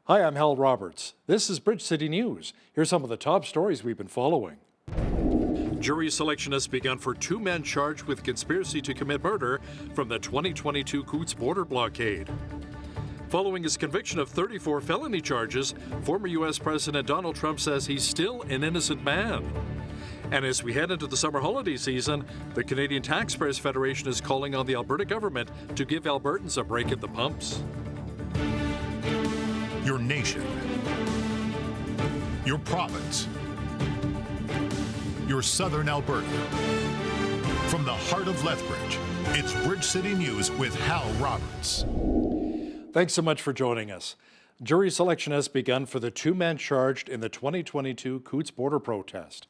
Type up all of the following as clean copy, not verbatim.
Hi, I'm Hal Roberts. This is Bridge City News. Here's some of the top stories we've been following. Jury selection has begun for two men charged with conspiracy to commit murder from the 2022 Coutts border blockade. Following his conviction of 34 felony charges, former U.S. President Donald Trump says he's still an innocent man. And as we head into the summer holiday season, the Canadian Taxpayers Federation is calling on the Alberta government to give Albertans a break at the pumps. Your nation, your province, your southern Alberta. From the heart of Lethbridge, it's Bridge City News with Hal Roberts. Thanks so much for joining us. Jury selection has begun for the two men charged in the 2022 Coutts border protest.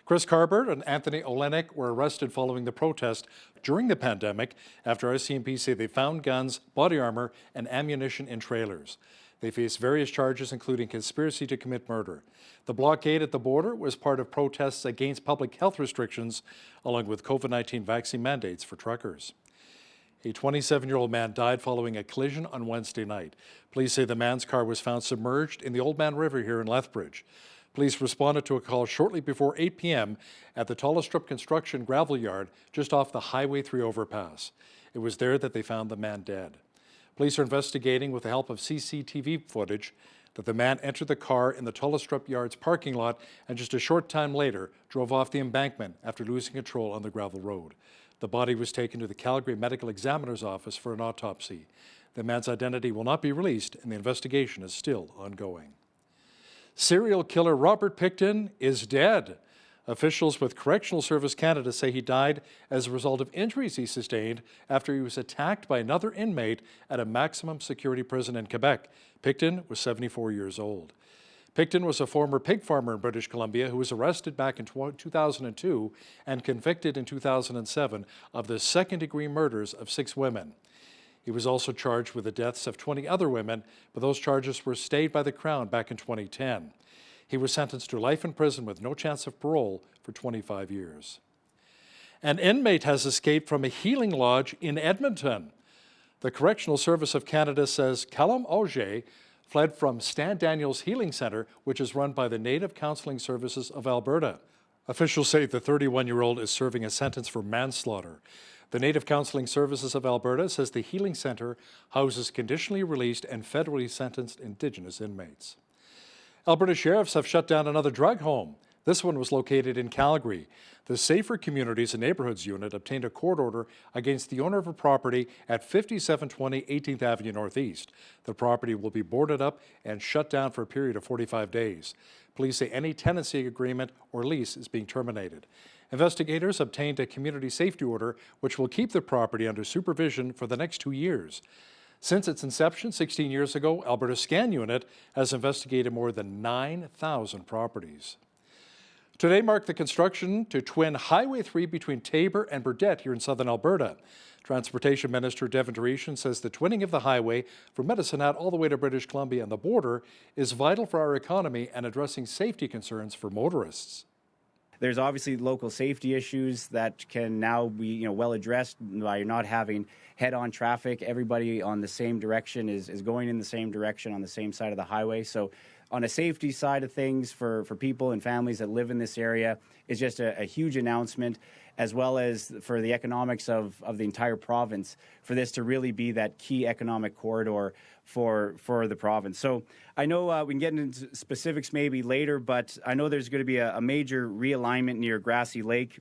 Chris Carbert and Anthony Olenek were arrested following the protest during the pandemic after RCMP say they found guns, body armor, and ammunition in trailers. They face various charges, including conspiracy to commit murder. The blockade at the border was part of protests against public health restrictions, along with COVID-19 vaccine mandates for truckers. A 27-year-old man died following a collision on Wednesday night. Police say the man's car was found submerged in the Old Man River here in Lethbridge. Police responded to a call shortly before 8 p.m. at the Tollestrup Construction gravel yard just off the Highway 3 overpass. It was there that they found the man dead. Police are investigating with the help of CCTV footage that the man entered the car in the Tollestrup Yard's parking lot and just a short time later drove off the embankment after losing control on the gravel road. The body was taken to the Calgary Medical Examiner's office for an autopsy. The man's identity will not be released and the investigation is still ongoing. Serial killer Robert Pickton is dead. Officials with Correctional Service Canada say he died as a result of injuries he sustained after he was attacked by another inmate at a maximum security prison in Quebec. Pickton was 74 years old. Pickton was a former pig farmer in British Columbia who was arrested back in 2002 and convicted in 2007 of the second-degree murders of 6 women. He was also charged with the deaths of 20 other women, but those charges were stayed by the Crown back in 2010. He was sentenced to life in prison with no chance of parole for 25 years. An inmate has escaped from a healing lodge in Edmonton. The Correctional Service of Canada says Callum Auger fled from Stan Daniels Healing Centre, which is run by the Native Counselling Services of Alberta. Officials say the 31-year-old is serving a sentence for manslaughter. The Native Counselling Services of Alberta says the Healing Centre houses conditionally released and federally sentenced Indigenous inmates. Alberta sheriffs have shut down another drug home. This one was located in Calgary. The Safer Communities and Neighbourhoods Unit obtained a court order against the owner of a property at 5720 18th Avenue Northeast. The property will be boarded up and shut down for a period of 45 days. Police say any tenancy agreement or lease is being terminated. Investigators obtained a community safety order which will keep the property under supervision for the next 2 years. Since its inception 16 years ago, Alberta's Scan Unit has investigated more than 9,000 properties. Today marked the construction to twin Highway 3 between Taber and Burdett here in southern Alberta. Transportation Minister Devin Tereshan says the twinning of the highway from Medicine Hat all the way to British Columbia and the border is vital for our economy and addressing safety concerns for motorists. There's obviously local safety issues that can now be well addressed by not having head-on traffic. Everybody on the same direction is going in the same direction on the same side of the highway. So on a safety side of things for people and families that live in this area, it's just a huge announcement, as well as for the economics of the entire province, for this to really be that key economic corridor for the province. So I know we can get into specifics maybe later, but I know there's going to be a major realignment near Grassy Lake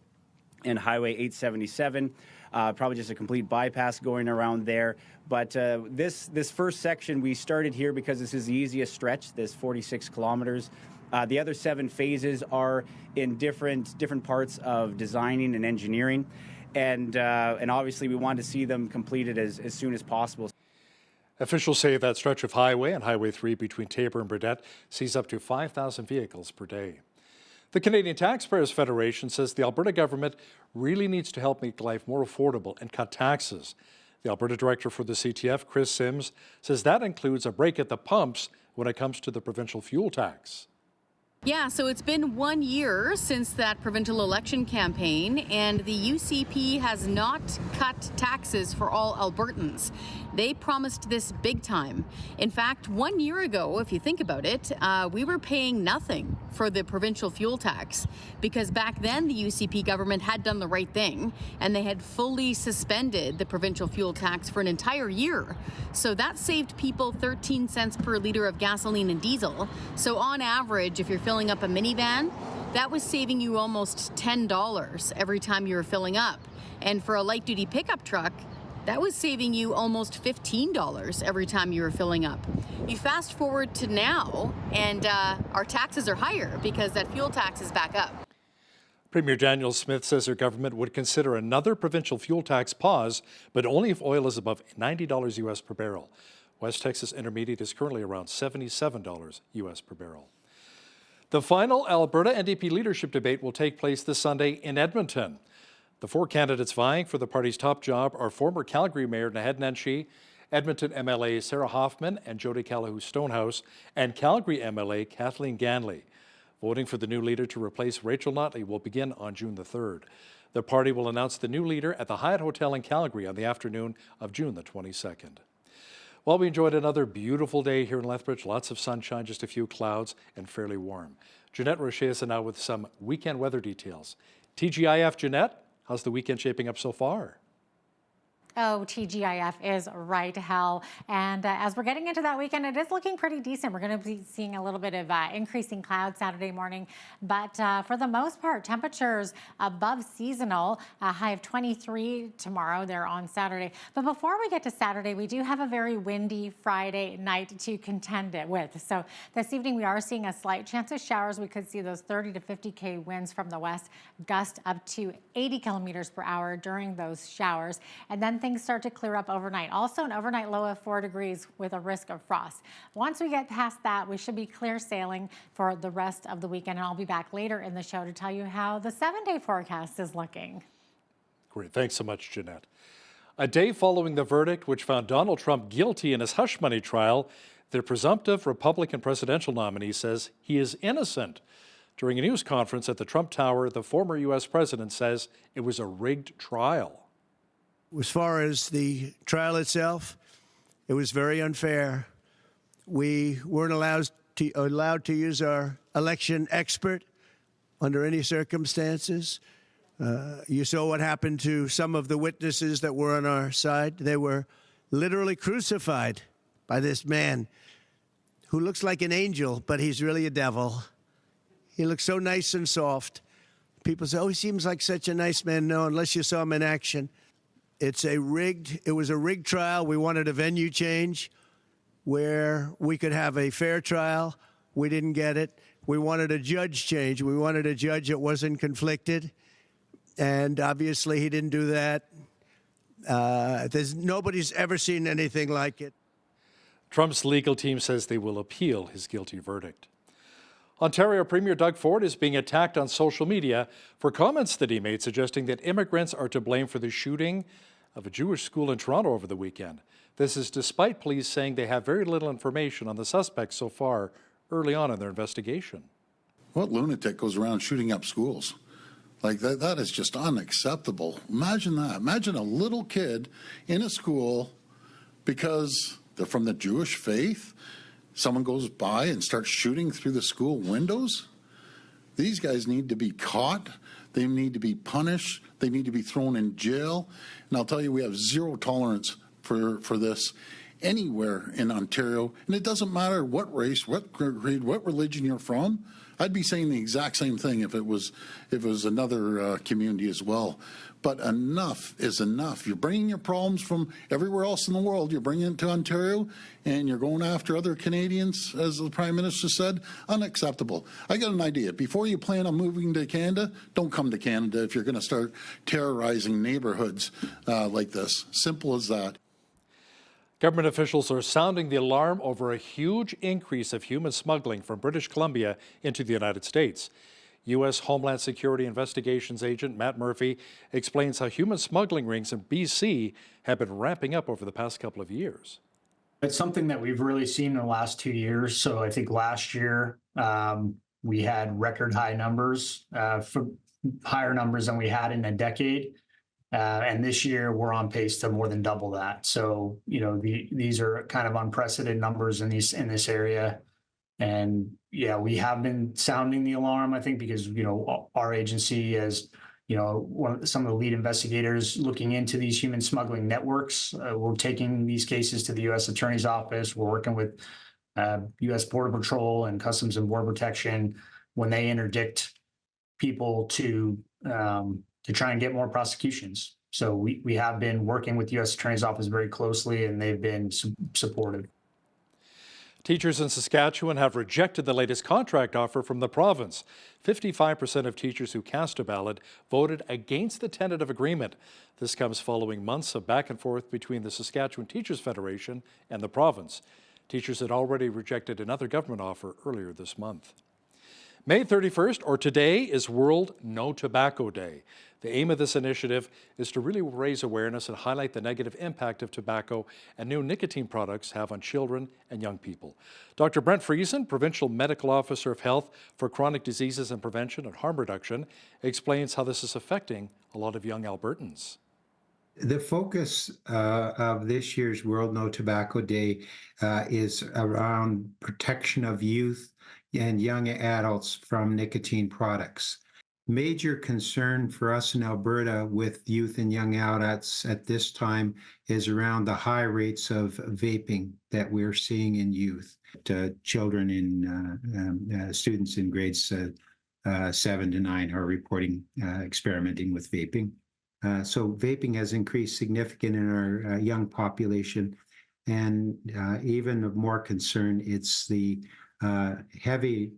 and Highway 877. Probably just a complete bypass going around there. But this first section, we started here because this is the easiest stretch, this 46 kilometers. The other 7 phases are in different parts of designing and engineering. And obviously we want to see them completed as soon as possible. Officials say that stretch of highway and Highway 3 between Taber and Burdett sees up to 5,000 vehicles per day. The Canadian Taxpayers Federation says the Alberta government really needs to help make life more affordable and cut taxes. The Alberta director for the CTF, Chris Sims, says that includes a break at the pumps when it comes to the provincial fuel tax. Yeah, so it's been 1 year since that provincial election campaign, and the UCP has not cut taxes for all Albertans. They promised this big time. In fact, 1 year ago, if you think about it, we were paying nothing for the provincial fuel tax because back then the UCP government had done the right thing and they had fully suspended the provincial fuel tax for an entire year. So that saved people 13 cents per liter of gasoline and diesel. So on average, if you're filling up a minivan, that was saving you almost $10 every time you were filling up. And for a light-duty pickup truck, that was saving you almost $15 every time you were filling up. You fast forward to now, and our taxes are higher because that fuel tax is back up. Premier Daniel Smith says her government would consider another provincial fuel tax pause, but only if oil is above $90 US per barrel. West Texas Intermediate is currently around $77 US per barrel. The final Alberta NDP leadership debate will take place this Sunday in Edmonton. The four candidates vying for the party's top job are former Calgary Mayor Naheed Nenshi, Edmonton MLA Sarah Hoffman and Jody Calahoo-Stonehouse, and Calgary MLA Kathleen Ganley. Voting for the new leader to replace Rachel Notley will begin on June the 3rd. The party will announce the new leader at the Hyatt Hotel in Calgary on the afternoon of June the 22nd. Well, we enjoyed another beautiful day here in Lethbridge. Lots of sunshine, just a few clouds, and fairly warm. Jeanette Rocher is now with some weekend weather details. TGIF, Jeanette, how's the weekend shaping up so far? Oh, TGIF is right, Hal. And as we're getting into that weekend, it is looking pretty decent. We're going to be seeing a little bit of increasing clouds Saturday morning. But for the most part, temperatures above seasonal, a high of 23 tomorrow there on Saturday. But before we get to Saturday, we do have a very windy Friday night to contend it with. So this evening, we are seeing a slight chance of showers. We could see those 30 to 50K winds from the west, gust up to 80 kilometers per hour during those showers. And then things start to clear up overnight. Also an overnight low of 4 degrees with a risk of frost. Once we get past that, we should be clear sailing for the rest of the weekend. And I'll be back later in the show to tell you how the 7-day forecast is looking. Great. Thanks so much, Jeanette. A day following the verdict which found Donald Trump guilty in his hush money trial, the presumptive Republican presidential nominee says he is innocent. During a news conference at the Trump Tower, the former U.S. president says it was a rigged trial. As far as the trial itself, it was very unfair. We weren't allowed to use our election expert under any circumstances. You saw what happened to some of the witnesses that were on our side. They were literally crucified by this man who looks like an angel, but he's really a devil. He looks so nice and soft. People say, oh, he seems like such a nice man. No, unless you saw him in action. It was a rigged trial. We wanted a venue change where we could have a fair trial. We didn't get it. We wanted a judge change. We wanted a judge that wasn't conflicted. And obviously he didn't do that. Nobody's ever seen anything like it. Trump's legal team says they will appeal his guilty verdict. Ontario Premier Doug Ford is being attacked on social media for comments that he made suggesting that immigrants are to blame for the shooting of a Jewish school in Toronto over the weekend. This is despite police saying they have very little information on the suspects so far early on in their investigation. What lunatic goes around shooting up schools? Like that is just unacceptable. Imagine that. Imagine a little kid in a school because they're from the Jewish faith. Someone goes by and starts shooting through the school windows. These guys need to be caught. They need to be punished. They need to be thrown in jail. And I'll tell you, we have zero tolerance for this anywhere in Ontario. And it doesn't matter what race, what creed, what religion you're from. I'd be saying the exact same thing if it was another community as well. But enough is enough. You're bringing your problems from everywhere else in the world. You're bringing it to Ontario, and you're going after other Canadians, as the Prime Minister said. Unacceptable. I got an idea. Before you plan on moving to Canada, don't come to Canada if you're going to start terrorizing neighborhoods like this. Simple as that. Government officials are sounding the alarm over a huge increase of human smuggling from British Columbia into the United States. U.S. Homeland Security Investigations Agent Matt Murphy explains how human smuggling rings in BC have been ramping up over the past couple of years. It's something that we've really seen in the last 2 years. So I think last year, we had record high numbers, for higher numbers than we had in a decade. And this year we're on pace to more than double that. So, these are kind of unprecedented numbers in this area. And yeah, we have been sounding the alarm, I think, because, our agency is, some of the lead investigators looking into these human smuggling networks. We're taking these cases to the U.S. Attorney's Office. We're working with U.S. Border Patrol and Customs and Border Protection when they interdict people to try and get more prosecutions. So we have been working with the U.S. Attorney's Office very closely, and they've been supportive. Teachers in Saskatchewan have rejected the latest contract offer from the province. 55% of teachers who cast a ballot voted against the tentative agreement. This comes following months of back and forth between the Saskatchewan Teachers Federation and the province. Teachers had already rejected another government offer earlier this month. May 31st, or today, is World No Tobacco Day. The aim of this initiative is to really raise awareness and highlight the negative impact of tobacco and new nicotine products have on children and young people. Dr. Brent Friesen, Provincial Medical Officer of Health for Chronic Diseases and Prevention and Harm Reduction, explains how this is affecting a lot of young Albertans. The focus of this year's World No Tobacco Day is around protection of youth and young adults from nicotine products. Major concern for us in Alberta with youth and young adults at this time is around the high rates of vaping that we're seeing in youth. Children in students in grades 7 to 9 are reporting experimenting with vaping. So vaping has increased significantly in our young population, and even of more concern, it's the the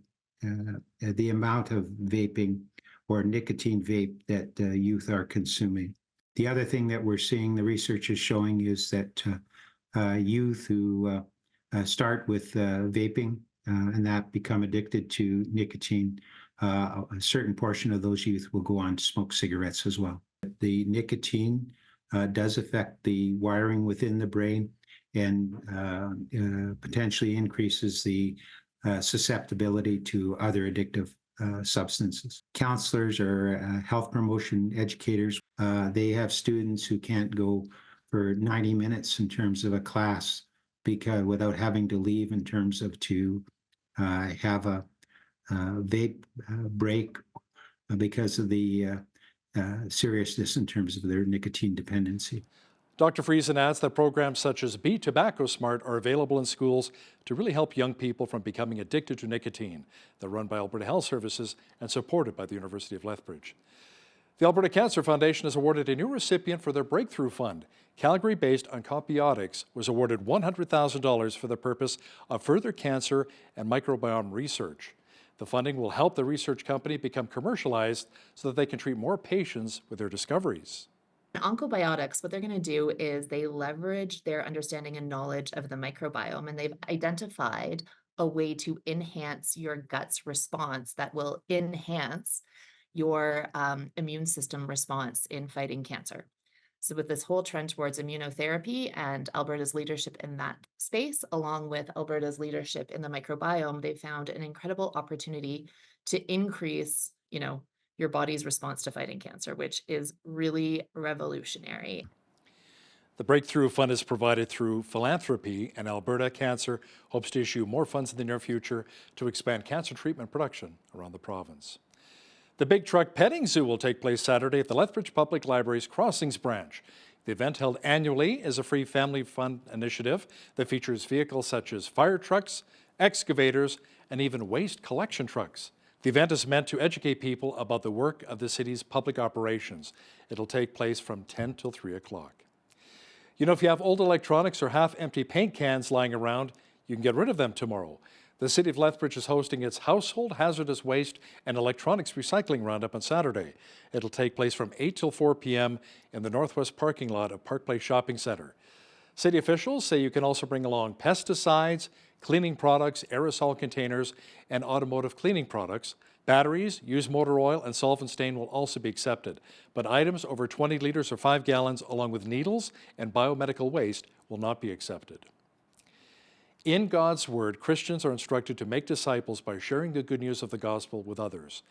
amount of vaping or nicotine vape that youth are consuming. The other thing that we're seeing, the research is showing, is that youth who start with vaping and that become addicted to nicotine, a certain portion of those youth will go on to smoke cigarettes as well. The nicotine does affect the wiring within the brain and potentially increases the susceptibility to other addictive substances. Counselors or health promotion educators, they have students who can't go for 90 minutes in terms of a class because without having to leave in terms of to have a vape break because of the seriousness in terms of their nicotine dependency. Dr. Friesen adds that programs such as Be Tobacco Smart are available in schools to really help young people from becoming addicted to nicotine. They're run by Alberta Health Services and supported by the University of Lethbridge. The Alberta Cancer Foundation has awarded a new recipient for their Breakthrough Fund. Calgary-based Oncopiotics was awarded $100,000 for the purpose of further cancer and microbiome research. The funding will help the research company become commercialized so that they can treat more patients with their discoveries. Oncopiotics, what they're going to do is they leverage their understanding and knowledge of the microbiome, and they've identified a way to enhance your gut's response that will enhance your immune system response in fighting cancer. So with this whole trend towards immunotherapy and Alberta's leadership in that space, along with Alberta's leadership in the microbiome, they found an incredible opportunity to increase, your body's response to fighting cancer, which is really revolutionary. The Breakthrough Fund is provided through philanthropy, and Alberta Cancer hopes to issue more funds in the near future to expand cancer treatment production around the province. The Big Truck Petting Zoo will take place Saturday at the Lethbridge Public Library's Crossings branch. The event, held annually, is a free family fun initiative that features vehicles such as fire trucks, excavators, and even waste collection trucks. The event is meant to educate people about the work of the city's public operations. It'll take place from 10 till 3 o'clock. If you have old electronics or half-empty paint cans lying around, you can get rid of them tomorrow. The City of Lethbridge is hosting its Household Hazardous Waste and Electronics Recycling Roundup on Saturday. It'll take place from 8 till 4 p.m. in the northwest parking lot of Park Place Shopping Centre. City officials say you can also bring along pesticides, cleaning products, aerosol containers, and automotive cleaning products. Batteries, used motor oil, and solvent stain will also be accepted, but items over 20 liters or 5 gallons, along with needles and biomedical waste, will not be accepted. In God's Word, Christians are instructed to make disciples by sharing the good news of the gospel with others.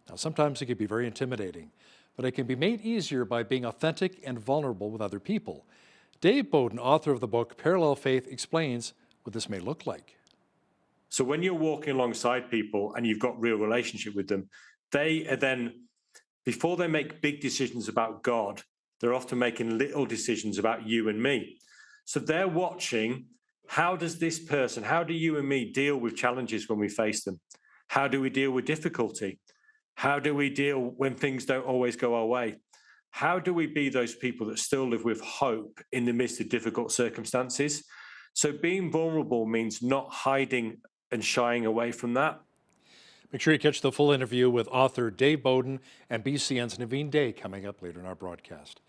Now, sometimes it can be very intimidating, but it can be made easier by being authentic and vulnerable with other people. Dave Bowden, author of the book Parallel Faith, explains what this may look like. So when you're walking alongside people and you've got real relationship with them, they are then, before they make big decisions about God, they're often making little decisions about you and me. So they're watching, how does this person, how do you and me deal with challenges when we face them? How do we deal with difficulty? How do we deal when things don't always go our way? How do we be those people that still live with hope in the midst of difficult circumstances? So being vulnerable means not hiding and shying away from that. Make sure you catch the full interview with author Dave Bowden and BCN's Naveen Day coming up later in our broadcast.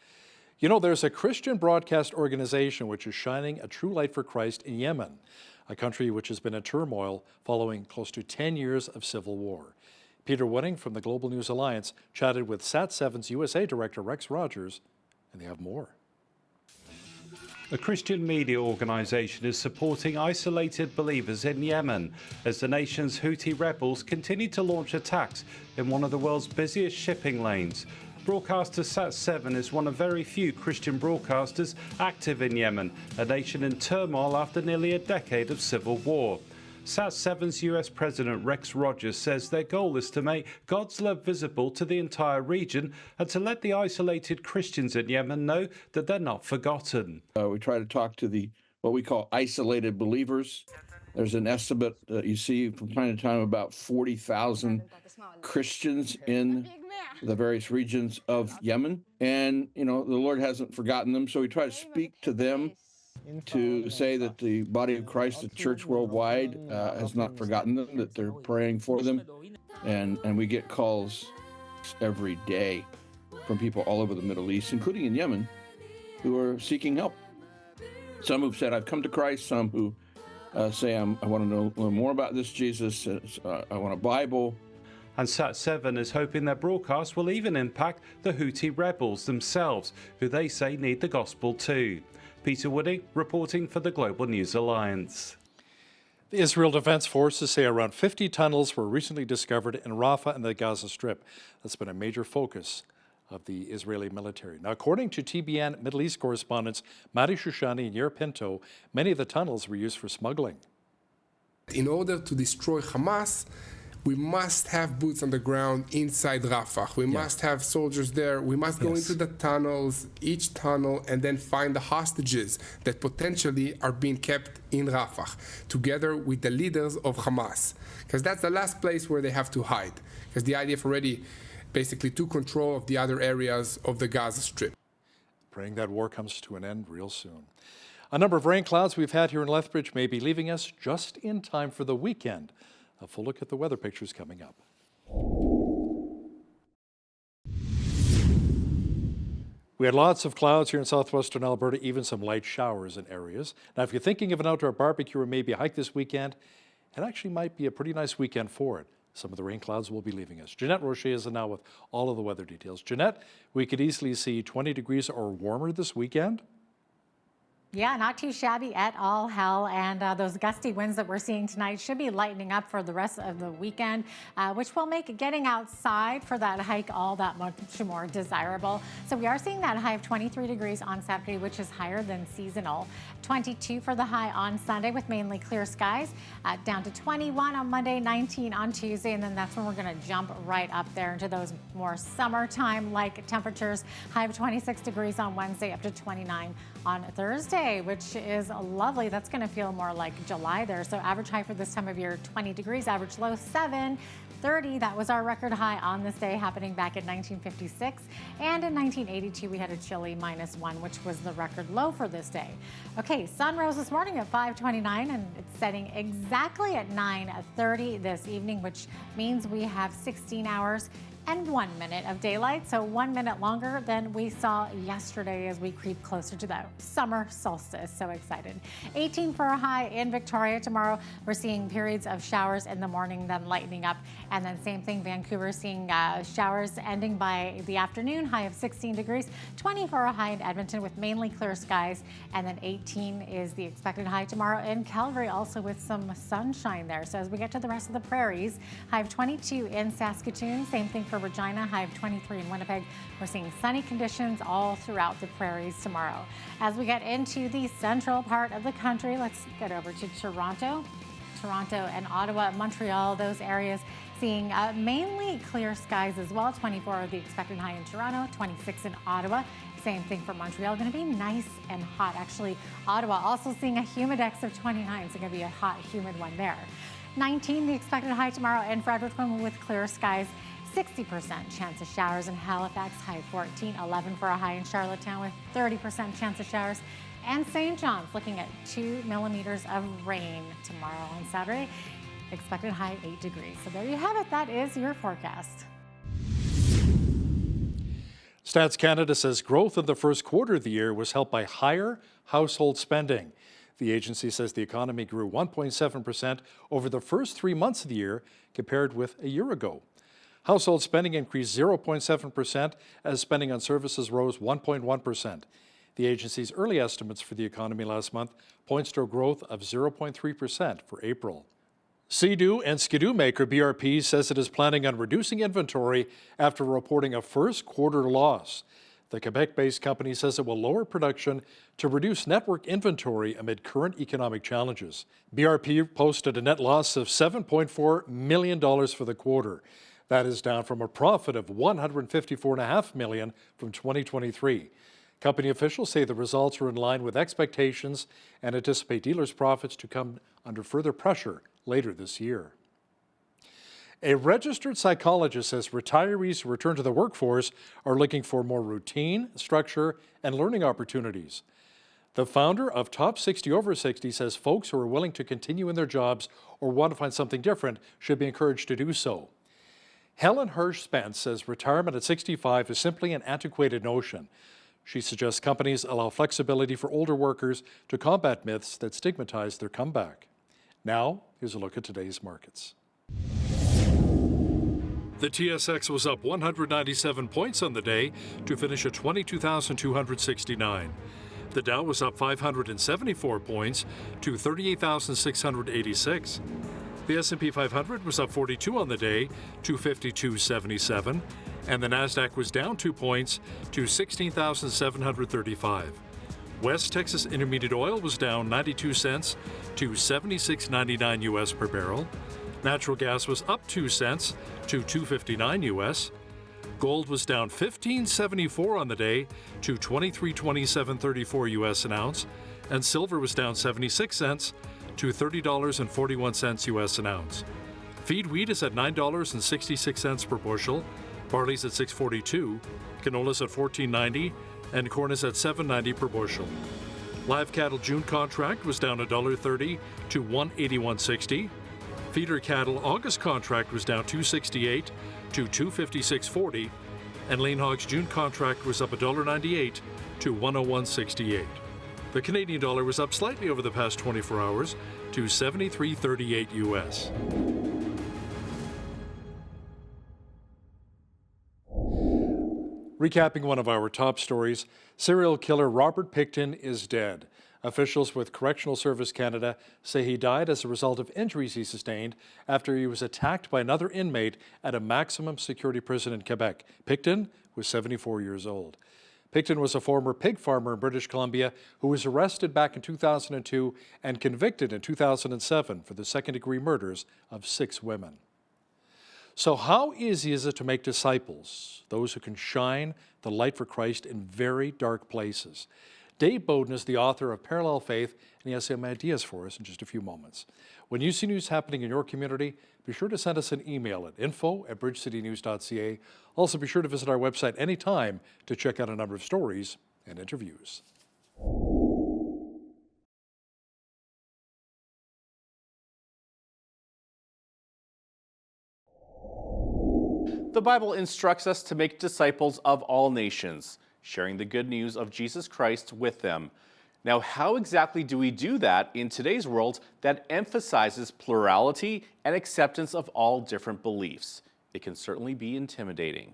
You know, there's a Christian broadcast organization which is shining a true light for Christ in Yemen, a country which has been in turmoil following close to 10 years of civil war. Peter Wooding from the Global News Alliance chatted with Sat7's USA Director Rex Rogers, and they have more. A Christian media organisation is supporting isolated believers in Yemen as the nation's Houthi rebels continue to launch attacks in one of the world's busiest shipping lanes. Broadcaster Sat7 is one of very few Christian broadcasters active in Yemen, a nation in turmoil after nearly a decade of civil war. Sat7's US President Rex Rogers says their goal is to make God's love visible to the entire region and to let the isolated Christians in Yemen know that they're not forgotten. We try to talk to what we call isolated believers. There's an estimate that you see from time to time about 40,000 Christians in the various regions of Yemen. And, you know, the Lord hasn't forgotten them, so we try to speak to them to say that the body of Christ, the church worldwide, has not forgotten them, that they're praying for them. And we get calls every day from people all over the Middle East, including in Yemen, who are seeking help. Some who've said, I've come to Christ, some who say, I want to know more about this Jesus, I want a Bible. And Sat7 is hoping their broadcast will even impact the Houthi rebels themselves, who they say need the gospel too. Peter Wooding reporting for the Global News Alliance. The Israel Defense Forces say around 50 tunnels were recently discovered in Rafah and the Gaza Strip. That's been a major focus of the Israeli military. Now, according to TBN Middle East correspondents Madi Shushani and Yair Pinto, many of the tunnels were used for smuggling. In order to destroy Hamas, we must have boots on the ground inside Rafah. We must have soldiers there. We must go into the tunnels, each tunnel, and then find the hostages that potentially are being kept in Rafah, together with the leaders of Hamas. Because that's the last place where they have to hide. Because the IDF already basically took control of the other areas of the Gaza Strip. Praying that war comes to an end real soon. A number of rain clouds we've had here in Lethbridge may be leaving us just in time for the weekend. A full look at the weather pictures coming up. We had lots of clouds here in southwestern Alberta, even some light showers in areas. Now, if you're thinking of an outdoor barbecue or maybe a hike this weekend, it actually might be a pretty nice weekend for it. Some of the rain clouds will be leaving us. Jeanette Roche is now with all of the weather details. Jeanette, we could easily see 20 degrees or warmer this weekend. Yeah, not too shabby at all, Hal. And those gusty winds that we're seeing tonight should be lightening up for the rest of the weekend, which will make getting outside for that hike all that much more desirable. So we are seeing that high of 23 degrees on Saturday, which is higher than seasonal. 22 for the high on Sunday with mainly clear skies, down to 21 on Monday, 19 on Tuesday, and then that's when we're going to jump right up there into those more summertime-like temperatures. High of 26 degrees on Wednesday, up to 29 on Thursday, which is lovely. That's going to feel more like July there. So average high for this time of year, 20 degrees, average low 7. 30, that was our record high on this day, happening back in 1956. And in 1982, we had a chilly -1, which was the record low for this day. Okay, sun rose this morning at 5:29, and it's setting exactly at 9:30 this evening, which means we have 16 hours and 1 minute of daylight, so 1 minute longer than we saw yesterday as we creep closer to the summer solstice. So excited. 18 for a high in Victoria tomorrow. We're seeing periods of showers in the morning, then lightening up. And then same thing, Vancouver seeing showers ending by the afternoon, high of 16 degrees. 20 for a high in Edmonton with mainly clear skies. And then 18 is the expected high tomorrow in Calgary, also with some sunshine there. So as we get to the rest of the prairies, high of 22 in Saskatoon. Same thing for Regina, high of 23 in Winnipeg. We're seeing sunny conditions all throughout the prairies tomorrow. As we get into the central part of the country, let's get over to Toronto and Ottawa, Montreal, those areas seeing mainly clear skies as well. 24 the expected high in Toronto, 26 in Ottawa. Same thing for Montreal, going to be nice and hot. Actually, Ottawa also seeing a humidex of 29, so going to be a hot, humid one there. 19 the expected high tomorrow in Fredericton with clear skies. 60% chance of showers in Halifax, high of 14, 11 for a high in Charlottetown with 30% chance of showers. And St. John's looking at 2 millimeters of rain tomorrow on Saturday. Expected high 8 degrees. So there you have it. That is your forecast. Stats Canada says growth in the first quarter of the year was helped by higher household spending. The agency says the economy grew 1.7% over the first 3 months of the year compared with a year ago. Household spending increased 0.7% as spending on services rose 1.1%. The agency's early estimates for the economy last month points to a growth of 0.3% for April. Sea-Doo and Skidoo maker BRP says it is planning on reducing inventory after reporting a first quarter loss. The Quebec-based company says it will lower production to reduce network inventory amid current economic challenges. BRP posted a net loss of $7.4 million for the quarter. That is down from a profit of $154.5 million from 2023. Company officials say the results are in line with expectations and anticipate dealers' profits to come under further pressure later this year. A registered psychologist says retirees who return to the workforce are looking for more routine, structure, and learning opportunities. The founder of Top 60 Over 60 says folks who are willing to continue in their jobs or want to find something different should be encouraged to do so. Helen Hirsch Spence says retirement at 65 is simply an antiquated notion. She suggests companies allow flexibility for older workers to combat myths that stigmatize their comeback. Now, here's a look at today's markets. The TSX was up 197 points on the day to finish at 22,269. The Dow was up 574 points to 38,686. The S&P 500 was up 42 on the day to 5277, and the Nasdaq was down 2 points to 16,735. West Texas Intermediate Oil was down 92 cents to 76.99 US per barrel. Natural gas was up 2 cents to 2.59 US. Gold was down 15.74 on the day to 23.2734 US an ounce, and silver was down 76 cents to $30.41 US an ounce. Feed wheat is at $9.66 per bushel, barley's at $6.42, canola's at $14.90, and corn is at $7.90 per bushel. Live cattle June contract was down $1.30 to $181.60. Feeder cattle August contract was down $2.68 to $256.40, and lean hogs June contract was up $1.98 to $101.68. The Canadian dollar was up slightly over the past 24 hours to 73.38 US. Recapping one of our top stories, serial killer Robert Pickton is dead. Officials with Correctional Service Canada say he died as a result of injuries he sustained after he was attacked by another inmate at a maximum security prison in Quebec. Pickton was 74 years old. Pickton was a former pig farmer in British Columbia who was arrested back in 2002 and convicted in 2007 for the second-degree murders of 6 women. So how easy is it to make disciples, those who can shine the light for Christ in very dark places? Dave Bowden is the author of Parallel Faith, and he has some ideas for us in just a few moments. When you see news happening in your community, be sure to send us an email at info@bridgecitynews.ca. Also, be sure to visit our website anytime to check out a number of stories and interviews. The Bible instructs us to make disciples of all nations, sharing the good news of Jesus Christ with them. Now, how exactly do we do that in today's world that emphasizes plurality and acceptance of all different beliefs? It can certainly be intimidating.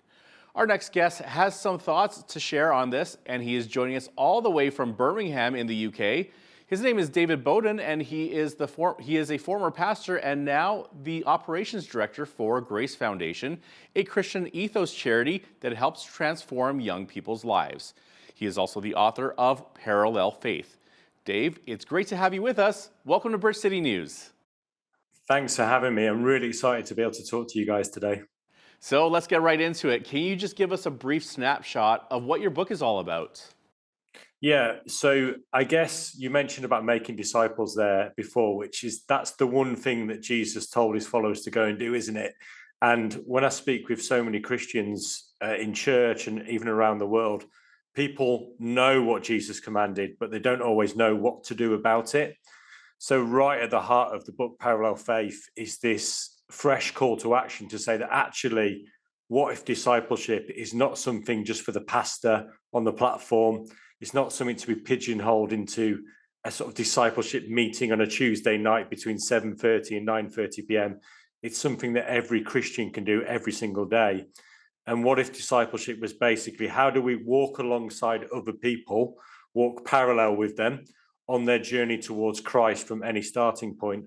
Our next guest has some thoughts to share on this, and he is joining us all the way from Birmingham in the UK. His name is David Bowden, and he is a former pastor and now the operations director for Grace Foundation, a Christian ethos charity that helps transform young people's lives. He is also the author of Parallel Faith. Dave, it's great to have you with us. Welcome to Bridge City News. Thanks for having me. I'm really excited to be able to talk to you guys today. So let's get right into it. Can you just give us a brief snapshot of what your book is all about? Yeah, so I guess you mentioned about making disciples there before, that's the one thing that Jesus told his followers to go and do, isn't it? And when I speak with so many Christians in church and even around the world, people know what Jesus commanded, but they don't always know what to do about it. So right at the heart of the book, Parallel Faith, is this fresh call to action to say that actually, what if discipleship is not something just for the pastor on the platform? It's not something to be pigeonholed into a sort of discipleship meeting on a Tuesday night between 7:30 and 9:30 p.m. It's something that every Christian can do every single day. And what if discipleship was basically, how do we walk alongside other people, walk parallel with them on their journey towards Christ from any starting point?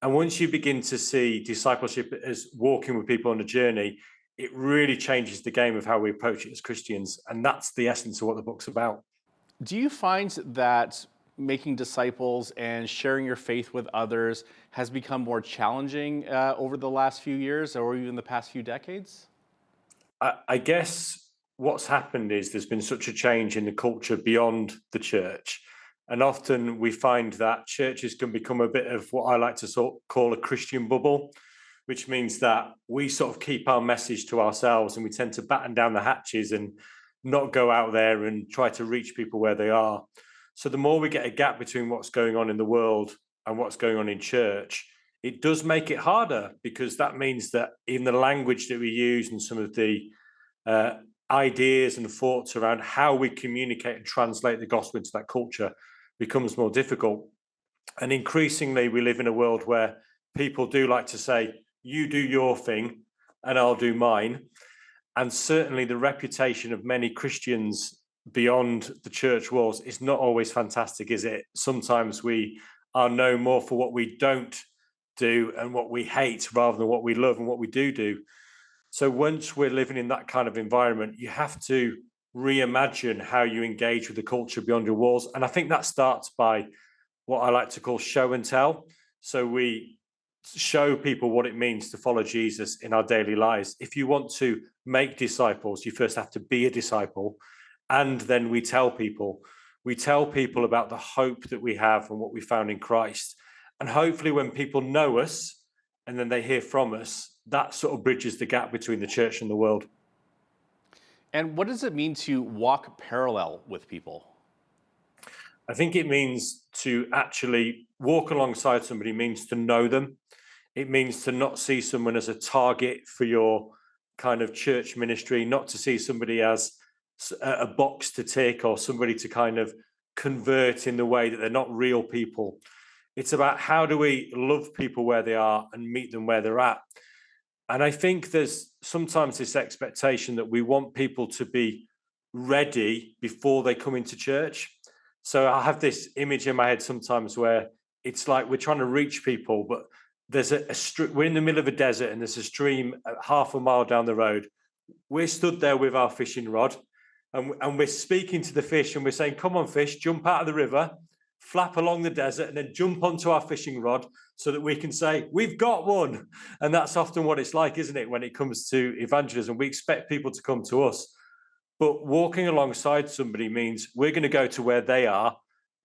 And once you begin to see discipleship as walking with people on a journey, it really changes the game of how we approach it as Christians. And that's the essence of what the book's about. Do you find that making disciples and sharing your faith with others has become more challenging over the last few years or even the past few decades? I guess what's happened is there's been such a change in the culture beyond the church. And often we find that churches can become a bit of what I like to sort of call a Christian bubble, which means that we sort of keep our message to ourselves and we tend to batten down the hatches and not go out there and try to reach people where they are. So the more we get a gap between what's going on in the world and what's going on in church, it does make it harder, because that means that even the language that we use and some of the ideas and thoughts around how we communicate and translate the gospel into that culture becomes more difficult. And increasingly, we live in a world where people do like to say, you do your thing and I'll do mine. And certainly the reputation of many Christians beyond the church walls is not always fantastic, is it? Sometimes we are known more for what we don't do and what we hate rather than what we love and what we do. So once we're living in that kind of environment, you have to reimagine how you engage with the culture beyond your walls. And I think that starts by what I like to call show and tell. So we show people what it means to follow Jesus in our daily lives. If you want to make disciples, you first have to be a disciple. And then we tell people about the hope that we have and what we found in Christ. And hopefully when people know us and then they hear from us, that sort of bridges the gap between the church and the world. And what does it mean to walk parallel with people? I think it means to actually walk alongside somebody means to know them. It means to not see someone as a target for your kind of church ministry, not to see somebody as a box to tick or somebody to kind of convert in the way that they're not real people. It's about how do we love people where they are and meet them where they're at. And I think there's sometimes this expectation that we want people to be ready before they come into church. So I have this image in my head sometimes where it's like we're trying to reach people, but there's we're in the middle of a desert and there's a stream half a mile down the road. We're stood there with our fishing rod and we're speaking to the fish and we're saying, come on, fish, jump out of the river, flap along the desert and then jump onto our fishing rod so that we can say, we've got one. And that's often what it's like, isn't it, when it comes to evangelism? We expect people to come to us. But walking alongside somebody means we're going to go to where they are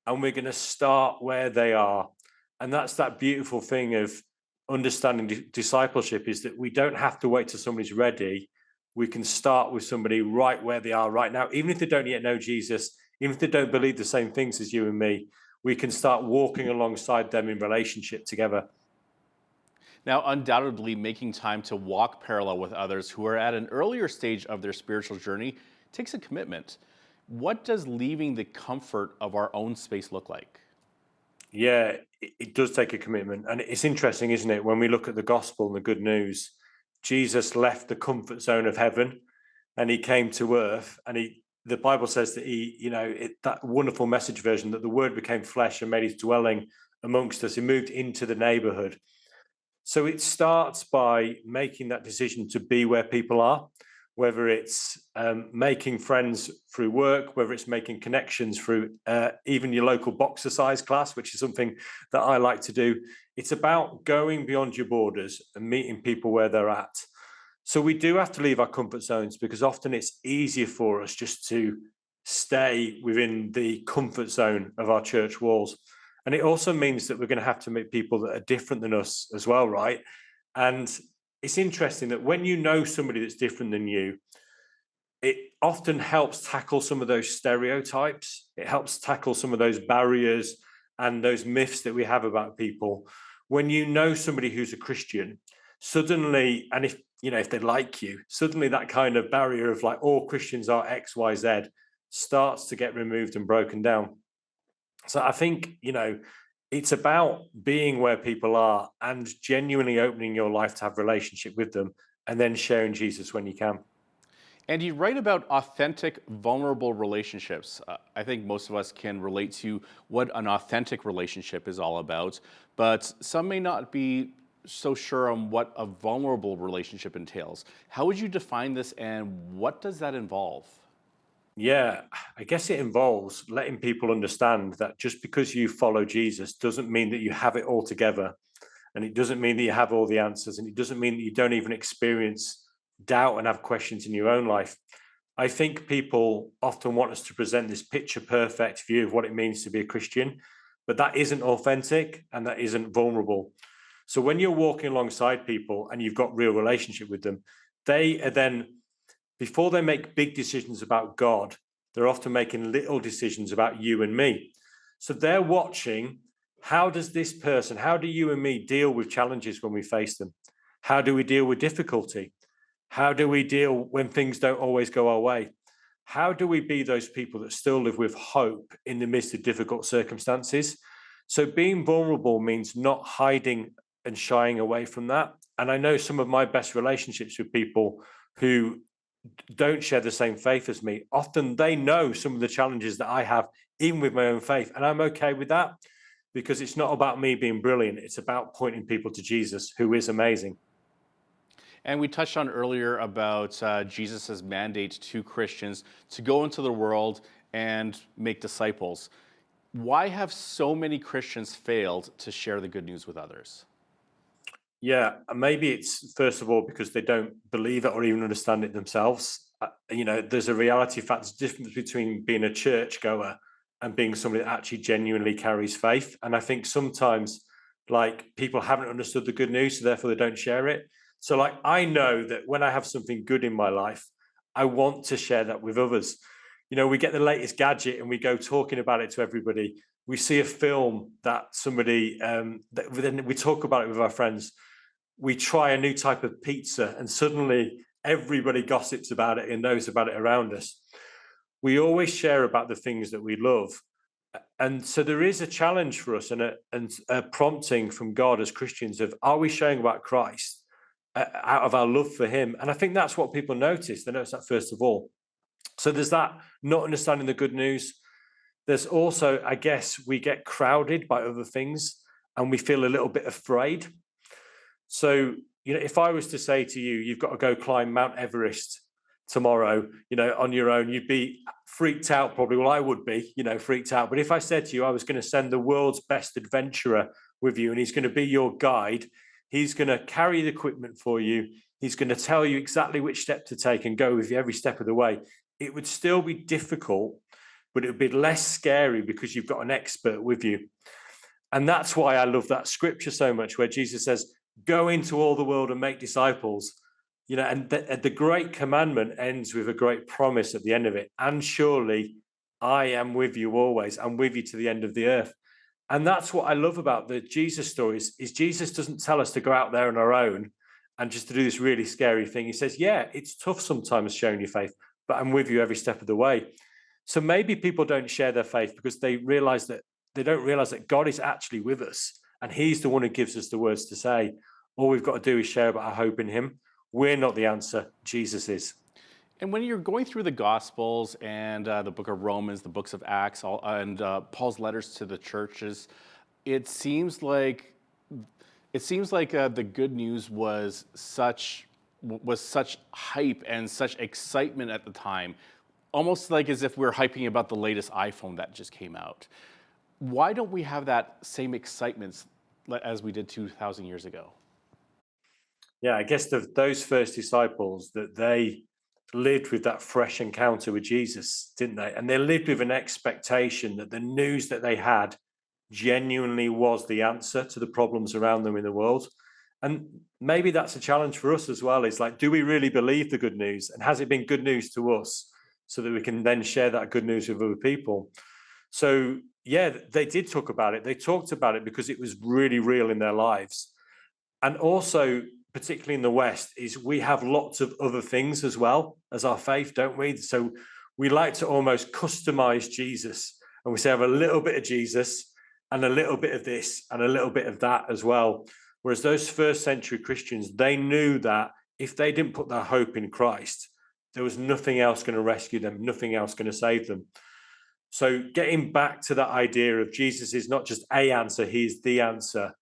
and we're going to start where they are. And that's that beautiful thing of understanding discipleship, is that we don't have to wait till somebody's ready. We can start with somebody right where they are right now. Even if they don't yet know Jesus, even if they don't believe the same things as you and me, we can start walking alongside them in relationship together. Now, undoubtedly, making time to walk parallel with others who are at an earlier stage of their spiritual journey takes a commitment. What does leaving the comfort of our own space look like? Yeah, it does take a commitment. And it's interesting, isn't it? When we look at the gospel and the good news, Jesus left the comfort zone of heaven and he came to earth, and the Bible says that that wonderful Message version, that the word became flesh and made his dwelling amongst us. He moved into the neighborhood. So it starts by making that decision to be where people are, whether it's making friends through work, whether it's making connections through even your local boxercise class, which is something that I like to do. It's about going beyond your borders and meeting people where they're at. So we do have to leave our comfort zones, because often it's easier for us just to stay within the comfort zone of our church walls. And it also means that we're going to have to meet people that are different than us as well, right? And it's interesting that when you know somebody that's different than you, it often helps tackle some of those stereotypes. It helps tackle some of those barriers and those myths that we have about people. When you know somebody who's a Christian, suddenly, and if they like you, suddenly that kind of barrier of like, all Christians are X, Y, Z starts to get removed and broken down. So I think, it's about being where people are and genuinely opening your life to have a relationship with them, and then sharing Jesus when you can. And you write about authentic, vulnerable relationships. I think most of us can relate to what an authentic relationship is all about, but some may not be so sure on what a vulnerable relationship entails. How would you define this, and what does that involve? Yeah, I guess it involves letting people understand that just because you follow Jesus doesn't mean that you have it all together. And it doesn't mean that you have all the answers. And it doesn't mean that you don't even experience doubt and have questions in your own life. I think people often want us to present this picture perfect view of what it means to be a Christian, but that isn't authentic and that isn't vulnerable. So when you're walking alongside people and you've got real relationship with them, they are then, before they make big decisions about God, they're often making little decisions about you and me. So they're watching, how does this person, how do you and me deal with challenges when we face them? How do we deal with difficulty? How do we deal when things don't always go our way? How do we be those people that still live with hope in the midst of difficult circumstances? So being vulnerable means not hiding and shying away from that. And I know some of my best relationships with people who don't share the same faith as me, often they know some of the challenges that I have, even with my own faith. And I'm okay with that, because it's not about me being brilliant. It's about pointing people to Jesus, who is amazing. And we touched on earlier about Jesus' mandate to Christians to go into the world and make disciples. Why have so many Christians failed to share the good news with others? Yeah, maybe it's first of all because they don't believe it or even understand it themselves. There's a reality fact, there's a difference between being a churchgoer and being somebody that actually genuinely carries faith. And I think sometimes, people haven't understood the good news, so therefore they don't share it. So, I know that when I have something good in my life, I want to share that with others. We get the latest gadget and we go talking about it to everybody. We see a film that somebody, then we talk about it with our friends. We try a new type of pizza and suddenly everybody gossips about it and knows about it around us. We always share about the things that we love. And so there is a challenge for us and a prompting from God as Christians of, are we sharing about Christ out of our love for him? And I think that's what people notice. They notice that first of all. So there's that, not understanding the good news. There's also, I guess, we get crowded by other things and we feel a little bit afraid. So, if I was to say to you, you've got to go climb Mount Everest tomorrow, on your own, you'd be freaked out probably. Well, I would be, freaked out. But if I said to you, I was going to send the world's best adventurer with you and he's going to be your guide, he's going to carry the equipment for you, he's going to tell you exactly which step to take and go with you every step of the way, it would still be difficult, but it would be less scary because you've got an expert with you. And that's why I love that scripture so much, where Jesus says, go into all the world and make disciples. And the great commandment ends with a great promise at the end of it. And surely I am with you always. I'm with you to the end of the earth. And that's what I love about the Jesus stories, is Jesus doesn't tell us to go out there on our own and just to do this really scary thing. He says, yeah, it's tough sometimes showing your faith, but I'm with you every step of the way. So maybe people don't share their faith because they don't realize that God is actually with us, and he's the one who gives us the words to say. All we've got to do is share about our hope in him. We're not the answer, Jesus is. And when you're going through the Gospels and the book of Romans, the books of Acts, and Paul's letters to the churches, it seems like the good news was such hype and such excitement at the time, almost like as if we're hyping about the latest iPhone that just came out. Why don't we have that same excitement as we did 2,000 years ago? Yeah, I guess those first disciples, that they lived with that fresh encounter with Jesus, didn't they? And they lived with an expectation that the news that they had genuinely was the answer to the problems around them in the world. And maybe that's a challenge for us as well. It's like, do we really believe the good news? And has it been good news to us so that we can then share that good news with other people? So, yeah, they did talk about it. They talked about it because it was really real in their lives. And also, particularly in the West, is we have lots of other things as well as our faith, don't we? So we like to almost customize Jesus, and we say have a little bit of Jesus and a little bit of this and a little bit of that as well. Whereas those first century Christians, they knew that if they didn't put their hope in Christ, there was nothing else going to rescue them, nothing else going to save them. So getting back to that idea of Jesus is not just a answer, he is the answer,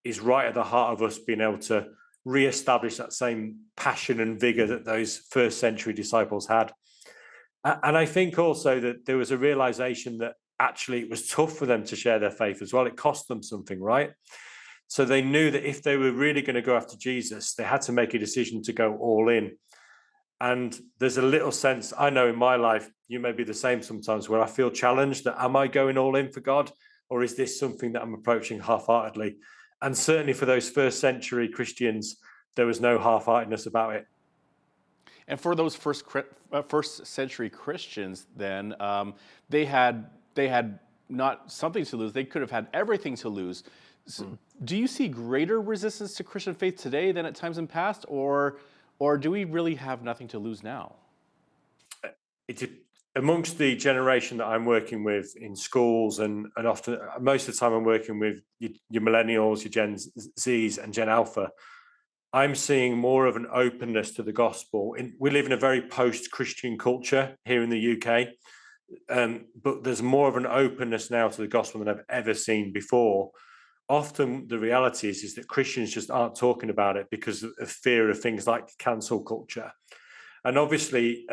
is right at the heart of us being able to re-establish that same passion and vigor that those first century disciples had. And I think also that there was a realization that actually it was tough for them to share their faith as well. It cost them something, right? So they knew that if they were really going to go after Jesus, they had to make a decision to go all in. And there's a little sense, I know in my life, you may be the same sometimes, where I feel challenged that am I going all in for God, or is this something that I'm approaching half-heartedly? And certainly for those first century Christians, there was no half-heartedness about it. And for those first century Christians, then they had not something to lose; they could have had everything to lose. So do you see greater resistance to Christian faith today than at times in past, or do we really have nothing to lose now? Amongst the generation that I'm working with in schools, and often most of the time I'm working with your millennials, your Gen Zs and Gen Alpha, I'm seeing more of an openness to the gospel. We live in a very post-Christian culture here in the UK, but there's more of an openness now to the gospel than I've ever seen before. Often the reality is that Christians just aren't talking about it because of fear of things like cancel culture. And obviously,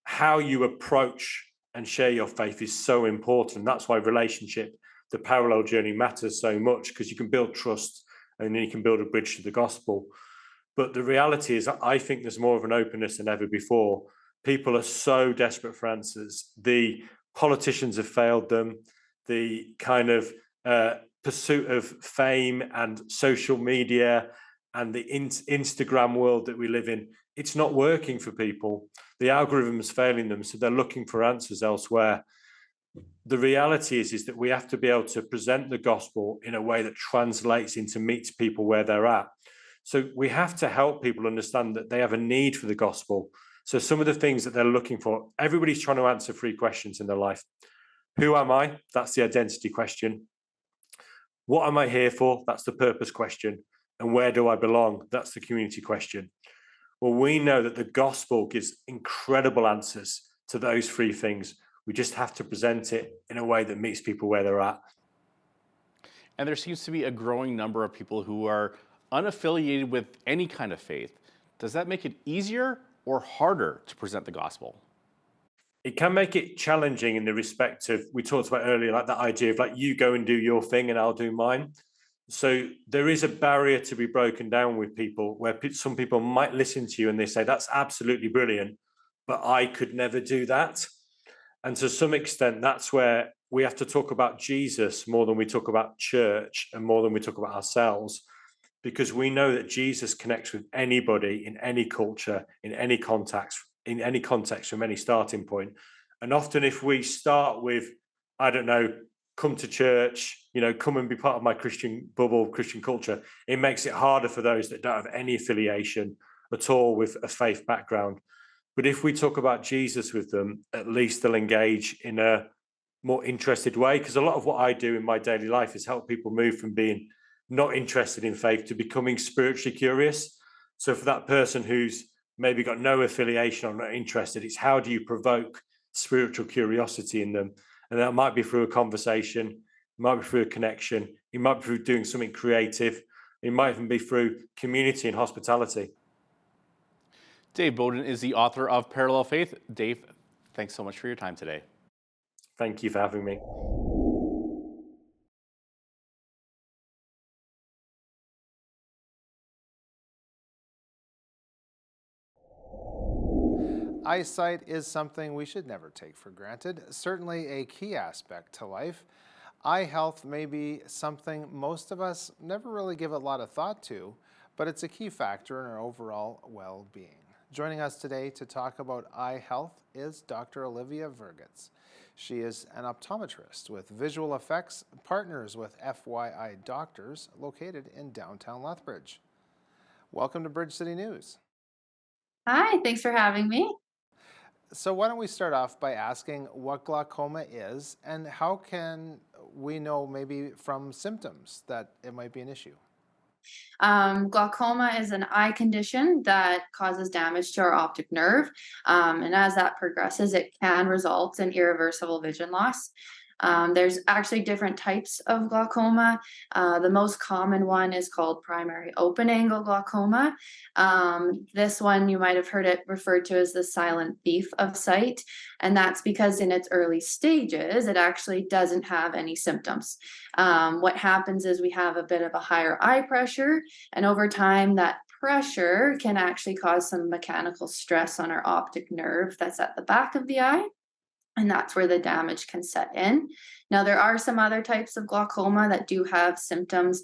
how you approach and share your faith is so important. That's why relationship, the parallel journey, matters so much, because you can build trust and then you can build a bridge to the gospel. But the reality is, I think there's more of an openness than ever before. People are so desperate for answers. The politicians have failed them. The kind of pursuit of fame and social media and the Instagram world that we live in, it's not working for people. The algorithm is failing them, so they're looking for answers elsewhere. The reality is that we have to be able to present the gospel in a way that translates into meets people where they're at. So we have to help people understand that they have a need for the gospel. So some of the things that they're looking for, everybody's trying to answer 3 questions in their life. Who am I? That's the identity question. What am I here for? That's the purpose question. And where do I belong? That's the community question. Well, we know that the gospel gives incredible answers to those 3 things. We just have to present it in a way that meets people where they're at. And there seems to be a growing number of people who are unaffiliated with any kind of faith. Does that make it easier or harder to present the gospel? It can make it challenging in the respect of, we talked about earlier, like that idea of like, you go and do your thing and I'll do mine. So there is a barrier to be broken down with people where some people might listen to you and they say, that's absolutely brilliant, but I could never do that. And to some extent, that's where we have to talk about Jesus more than we talk about church and more than we talk about ourselves, because we know that Jesus connects with anybody in any culture, in any context, from any starting point. And often if we start with, I don't know, come to church, come and be part of my Christian bubble, Christian culture. It makes it harder for those that don't have any affiliation at all with a faith background. But if we talk about Jesus with them, at least they'll engage in a more interested way. Because a lot of what I do in my daily life is help people move from being not interested in faith to becoming spiritually curious. So for that person who's maybe got no affiliation or not interested, it's how do you provoke spiritual curiosity in them? And that might be through a conversation, it might be through a connection, it might be through doing something creative, it might even be through community and hospitality. Dave Bowden is the author of Parallel Faith. Dave, thanks so much for your time today. Thank you for having me. Eyesight is something we should never take for granted, certainly a key aspect to life. Eye health may be something most of us never really give a lot of thought to, but it's a key factor in our overall well-being. Joining us today to talk about eye health is Dr. Olivia Vergitz. She is an optometrist with Visual Effects, partners with FYI Doctors, located in downtown Lethbridge. Welcome to Bridge City News. Hi, thanks for having me. So why don't we start off by asking what glaucoma is and how can we know maybe from symptoms that it might be an issue? Glaucoma is an eye condition that causes damage to our optic nerve. And as that progresses, it can result in irreversible vision loss. There's actually different types of glaucoma. The most common one is called primary open angle glaucoma. This one, you might have heard it referred to as the silent thief of sight. And that's because in its early stages, it actually doesn't have any symptoms. What happens is we have a bit of a higher eye pressure, and over time, that pressure can actually cause some mechanical stress on our optic nerve that's at the back of the eye. And that's where the damage can set in. Now, there are some other types of glaucoma that do have symptoms.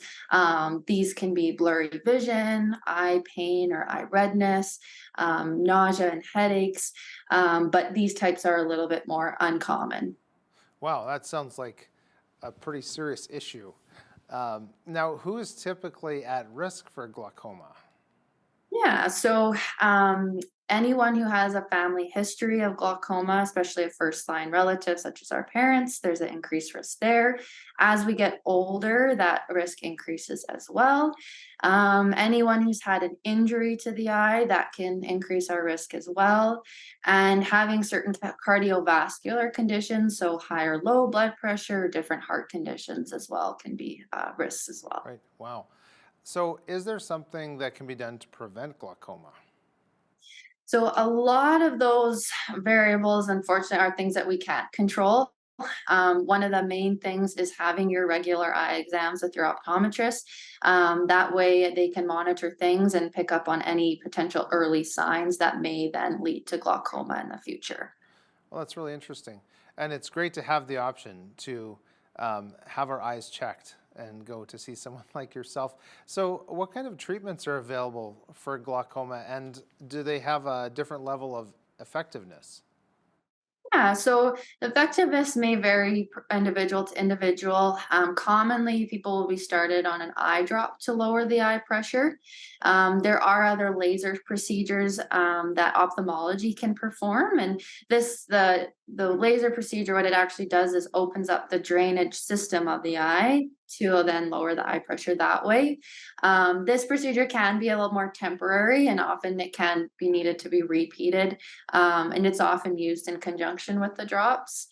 These can be blurry vision, eye pain or eye redness, nausea and headaches, but these types are a little bit more uncommon. Wow, that sounds like a pretty serious issue. Now, who is typically at risk for glaucoma? Yeah, so anyone who has a family history of glaucoma, especially a first-line relative such as our parents, there's an increased risk there. As we get older, that risk increases as well. Anyone who's had an injury to the eye, that can increase our risk as well. And having certain cardiovascular conditions, so high or low blood pressure, different heart conditions as well can be risks as well. Right, wow. So is there something that can be done to prevent glaucoma? So a lot of those variables, unfortunately, are things that we can't control. One of the main things is having your regular eye exams with your optometrist. That way they can monitor things and pick up on any potential early signs that may then lead to glaucoma in the future. Well, that's really interesting. And it's great to have the option to have our eyes checked and go to see someone like yourself. So what kind of treatments are available for glaucoma, and do they have a different level of effectiveness? Yeah, so effectiveness may vary individual to individual. Commonly, people will be started on an eye drop to lower the eye pressure. There are other laser procedures that ophthalmology can perform, and the laser procedure, what it actually does is opens up the drainage system of the eye to then lower the eye pressure that way. This procedure can be a little more temporary, and often it can be needed to be repeated, and it's often used in conjunction with the drops.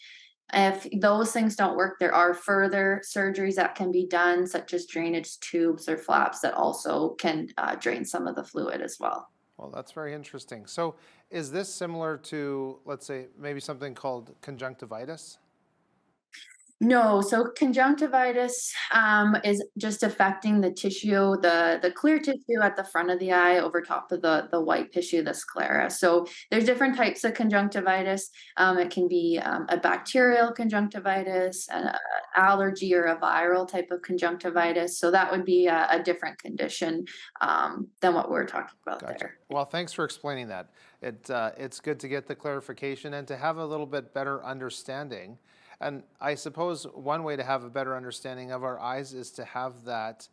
If those things don't work, there are further surgeries that can be done, such as drainage tubes or flaps that also can drain some of the fluid as well. Well, that's very interesting. So is this similar to, let's say, maybe something called conjunctivitis? No, so conjunctivitis is just affecting the tissue, the clear tissue at the front of the eye over top of the white tissue, the sclera. So there's different types of conjunctivitis. It can be a bacterial conjunctivitis, an allergy, or a viral type of conjunctivitis. So that would be a different condition than what we're talking about there. Well, thanks for explaining that. It's good to get the clarification and to have a little bit better understanding. And I suppose one way to have a better understanding of our eyes is to have that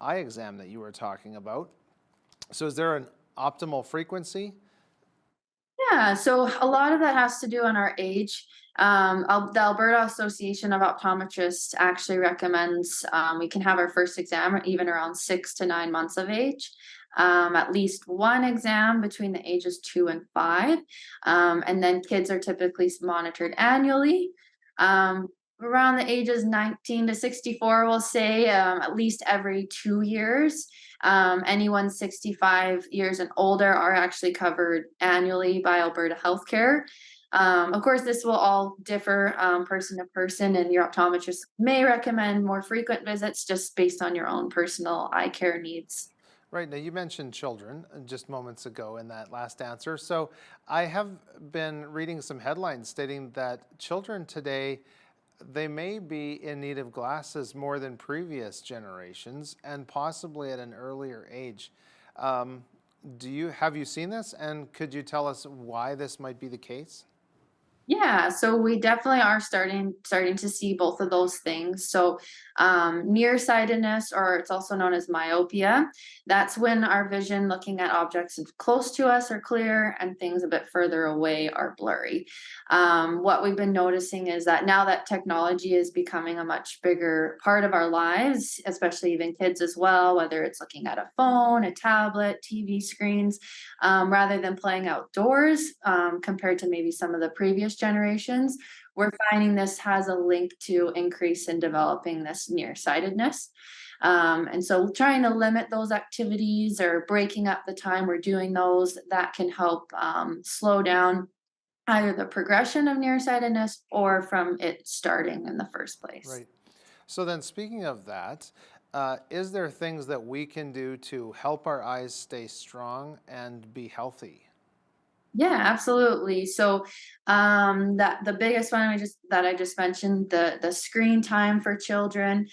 eye exam that you were talking about. So is there an optimal frequency? Yeah, so a lot of that has to do on our age. The Alberta Association of Optometrists actually recommends we can have our first exam even around 6 to 9 months of age. At least one exam between the ages 2 and 5. And then kids are typically monitored annually. Around the ages 19 to 64, we'll say at least every 2 years. Anyone 65 years and older are actually covered annually by Alberta Healthcare. Of course, this will all differ person to person, and your optometrist may recommend more frequent visits just based on your own personal eye care needs. Right. Now, you mentioned children just moments ago in that last answer. So I have been reading some headlines stating that children today, they may be in need of glasses more than previous generations and possibly at an earlier age. Have you seen this, and could you tell us why this might be the case? Yeah, so we definitely are starting to see both of those things. So nearsightedness, or it's also known as myopia, that's when our vision looking at objects close to us are clear and things a bit further away are blurry. What we've been noticing is that now that technology is becoming a much bigger part of our lives, especially even kids as well, whether it's looking at a phone, a tablet, TV screens, rather than playing outdoors, compared to maybe some of the previous generations, we're finding this has a link to increase in developing this nearsightedness. And so trying to limit those activities or breaking up the time we're doing those, that can help slow down either the progression of nearsightedness or from it starting in the first place. Right. So then, speaking of that, is there things that we can do to help our eyes stay strong and be healthy? Yeah, absolutely. So that the biggest one I just mentioned, the screen time for children.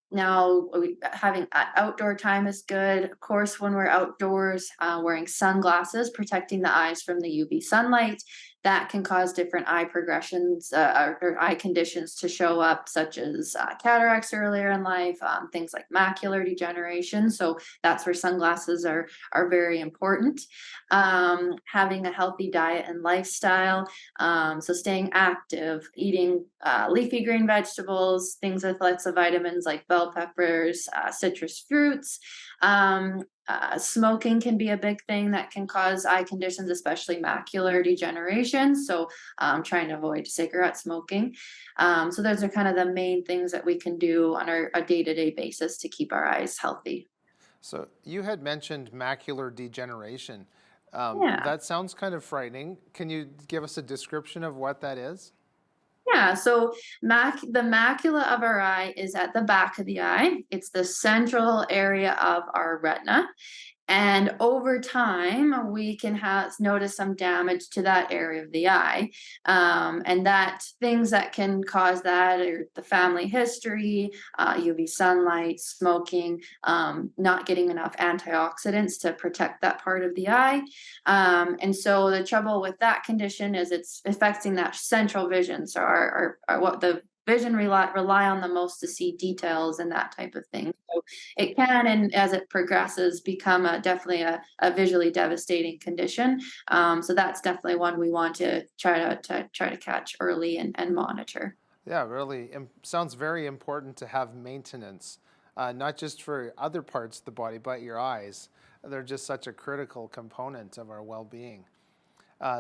Now having outdoor time is good. Of course, when we're outdoors, wearing sunglasses, protecting the eyes from the UV sunlight, that can cause different eye progressions or eye conditions to show up, such as cataracts earlier in life, things like macular degeneration. So that's where sunglasses are very important. Having a healthy diet and lifestyle. So staying active, eating leafy green vegetables, things with lots of vitamins like bell peppers, citrus fruits. Smoking can be a big thing that can cause eye conditions, especially macular degeneration. So trying to avoid cigarette smoking. So those are kind of the main things that we can do on a day-to-day basis to keep our eyes healthy. So you had mentioned macular degeneration. Yeah. That sounds kind of frightening. Can you give us a description of what that is? Yeah, so the macula of our eye is at the back of the eye. It's the central area of our retina. And over time, we can notice some damage to that area of the eye. And that things that can cause that are the family history, UV sunlight, smoking, not getting enough antioxidants to protect that part of the eye. And so the trouble with that condition is it's affecting that central vision. So what the vision rely on the most to see details and that type of thing. So it can, and as it progresses, become definitely a visually devastating condition. So that's definitely one we want to try to catch early and monitor. Yeah, really sounds very important to have maintenance, not just for other parts of the body, but your eyes. They're just such a critical component of our well-being.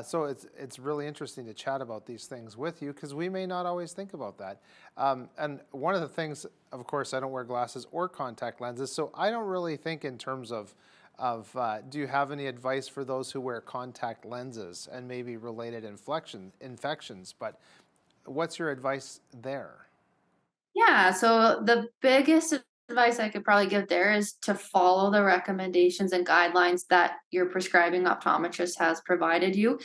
So it's really interesting to chat about these things with you because we may not always think about that. And one of the things, of course, I don't wear glasses or contact lenses, so I don't really think in terms of do you have any advice for those who wear contact lenses and maybe related infections? But what's your advice there? Yeah, so the biggest advice I could probably give there is to follow the recommendations and guidelines that your prescribing optometrist has provided you.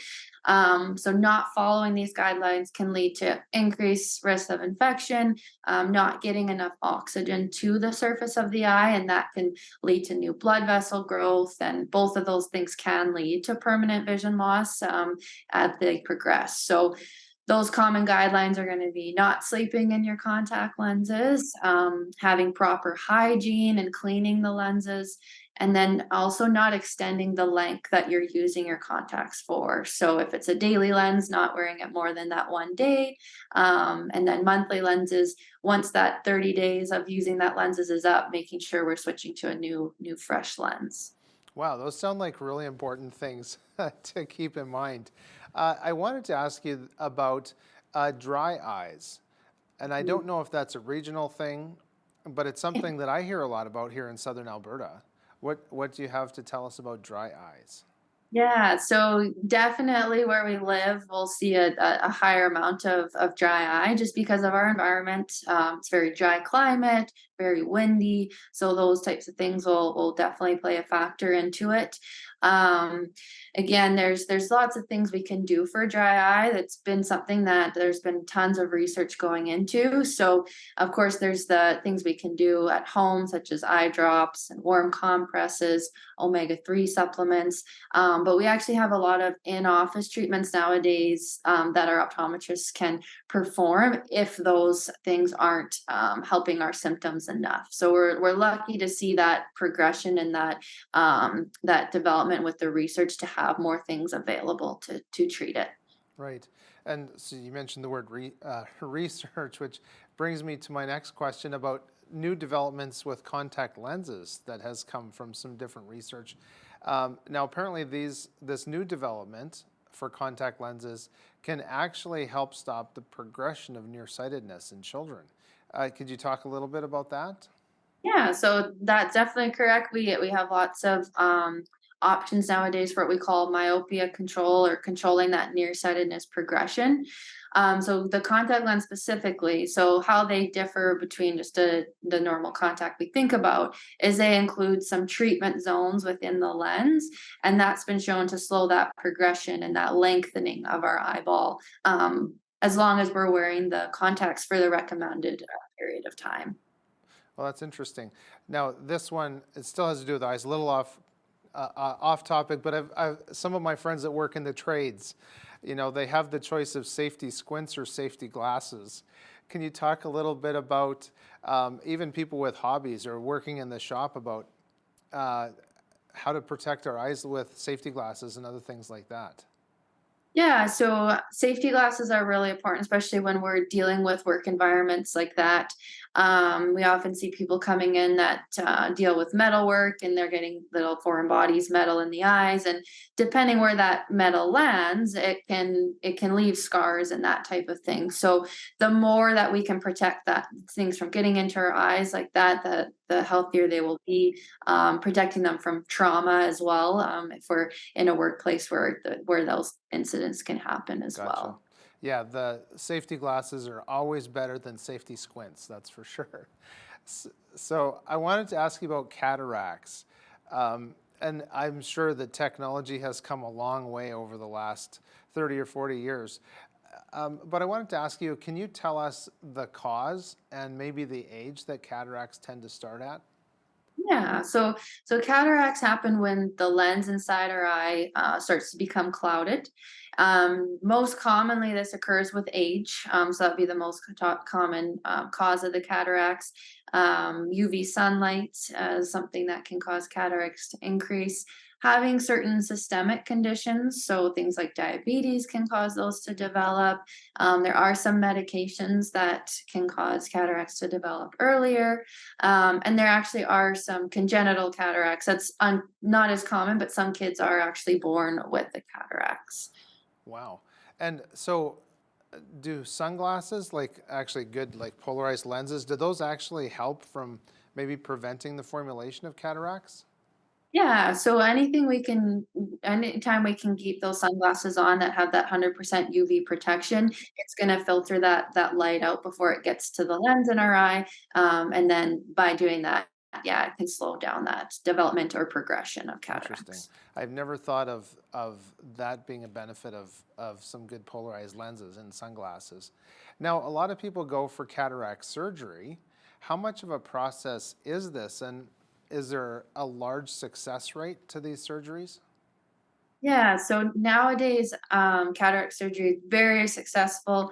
So not following these guidelines can lead to increased risk of infection, not getting enough oxygen to the surface of the eye, and that can lead to new blood vessel growth. And both of those things can lead to permanent vision loss as they progress. So those common guidelines are going to be not sleeping in your contact lenses, having proper hygiene and cleaning the lenses, and then also not extending the length that you're using your contacts for. So if it's a daily lens, not wearing it more than that 1 day, and then monthly lenses, once that 30 days of using that lenses is up, making sure we're switching to a new fresh lens. Wow, those sound like really important things to keep in mind. I wanted to ask you about dry eyes. And I don't know if that's a regional thing, but it's something that I hear a lot about here in southern Alberta. What do you have to tell us about dry eyes? Yeah, so definitely where we live, we'll see a higher amount of dry eye just because of our environment. It's very dry climate, very windy. So those types of things will definitely play a factor into it. Um, Again, there's lots of things we can do for dry eye. That's been something that there's been tons of research going into. So of course, there's the things we can do at home, such as eye drops and warm compresses, omega-3 supplements. But we actually have a lot of in-office treatments nowadays that our optometrists can perform if those things aren't helping our symptoms enough. So we're lucky to see that progression and that development with the research to have more things available to treat it. Right. And so you mentioned the word research, which brings me to my next question about new developments with contact lenses that has come from some different research. Now, apparently this new development for contact lenses can actually help stop the progression of nearsightedness in children. Could you talk a little bit about that? Yeah, so that's definitely correct. We have lots of options nowadays for what we call myopia control or controlling that nearsightedness progression. So the contact lens specifically, so how they differ between just the normal contact we think about is they include some treatment zones within the lens, and that's been shown to slow that progression and that lengthening of our eyeball, as long as we're wearing the contacts for the recommended period of time. Well, that's interesting. Now, this one, it still has to do with eyes, a little off topic, but I've some of my friends that work in the trades, they have the choice of safety squints or safety glasses. Can you talk a little bit about even people with hobbies or working in the shop about how to protect our eyes with safety glasses and other things like that? Yeah, so safety glasses are really important, especially when we're dealing with work environments like that. We often see people coming in that deal with metal work and they're getting little foreign bodies, metal in the eyes, and depending where that metal lands, it can leave scars and that type of thing. So the more that we can protect that things from getting into our eyes like that, the healthier they will be. Protecting them from trauma as well, if we're in a workplace where those incidents can happen as well. Yeah, the safety glasses are always better than safety squints, that's for sure. So I wanted to ask you about cataracts. And I'm sure that technology has come a long way over the last 30 or 40 years. But I wanted to ask you, can you tell us the cause and maybe the age that cataracts tend to start at? Yeah, so cataracts happen when the lens inside our eye starts to become clouded. Most commonly, this occurs with age. So that'd be the most common cause of the cataracts. UV sunlight is something that can cause cataracts to increase. Having certain systemic conditions, so things like diabetes can cause those to develop. There are some medications that can cause cataracts to develop earlier. And there actually are some congenital cataracts. That's not as common, but some kids are actually born with the cataracts. Wow. And so do sunglasses, like actually good, like polarized lenses, do those actually help from maybe preventing the formulation of cataracts? Yeah, so anything anytime we can keep those sunglasses on that have that 100% UV protection, it's going to filter that light out before it gets to the lens in our eye. And then by doing that, yeah, it can slow down that development or progression of cataracts. Interesting. I've never thought of that being a benefit of some good polarized lenses and sunglasses. Now, a lot of people go for cataract surgery. How much of a process is this? And is there a large success rate to these surgeries? Yeah, so nowadays, cataract surgery is very successful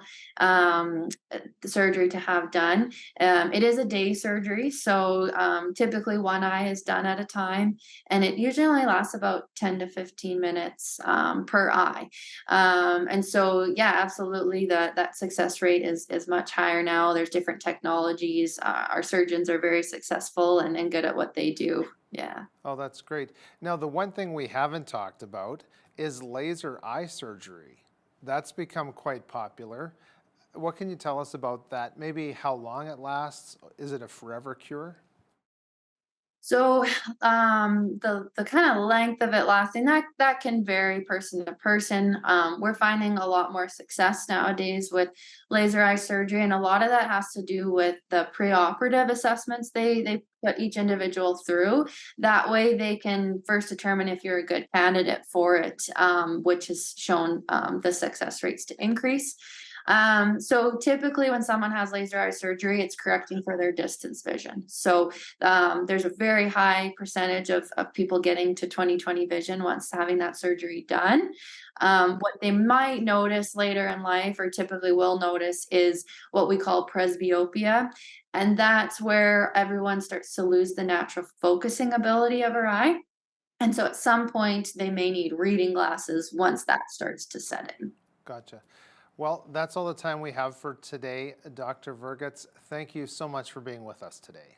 surgery to have done. It is a day surgery, so typically one eye is done at a time, and it usually only lasts about 10 to 15 minutes per eye. And so, yeah, absolutely, that success rate is much higher now. There's different technologies. Our surgeons are very successful and good at what they do. Yeah. Oh, that's great. Now, the one thing we haven't talked about is laser eye surgery. That's become quite popular. What can you tell us about that? Maybe how long it lasts? Is it a forever cure? So the kind of length of it lasting that can vary person to person. We're finding a lot more success nowadays with laser eye surgery, and a lot of that has to do with the preoperative assessments they put each individual through. That way, they can first determine if you're a good candidate for it, which has shown the success rates to increase. So typically when someone has laser eye surgery, it's correcting for their distance vision. So there's a very high percentage of people getting to 20/20 vision once having that surgery done. What they might notice later in life, or typically will notice, is what we call presbyopia. And that's where everyone starts to lose the natural focusing ability of her eye. And so at some point, they may need reading glasses once that starts to set in. Gotcha. Well, that's all the time we have for today. Dr. Vergets, thank you so much for being with us today.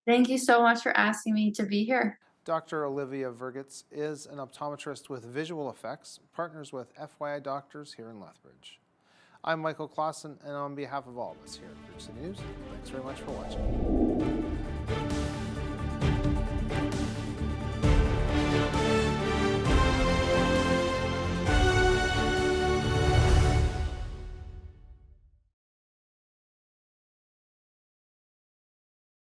Thank you so much for asking me to be here. Dr. Olivia Vergets is an optometrist with visual effects, partners with FYI Doctors here in Lethbridge. I'm Michael Clausen, and on behalf of all of us here at Bridge City News, thanks very much for watching.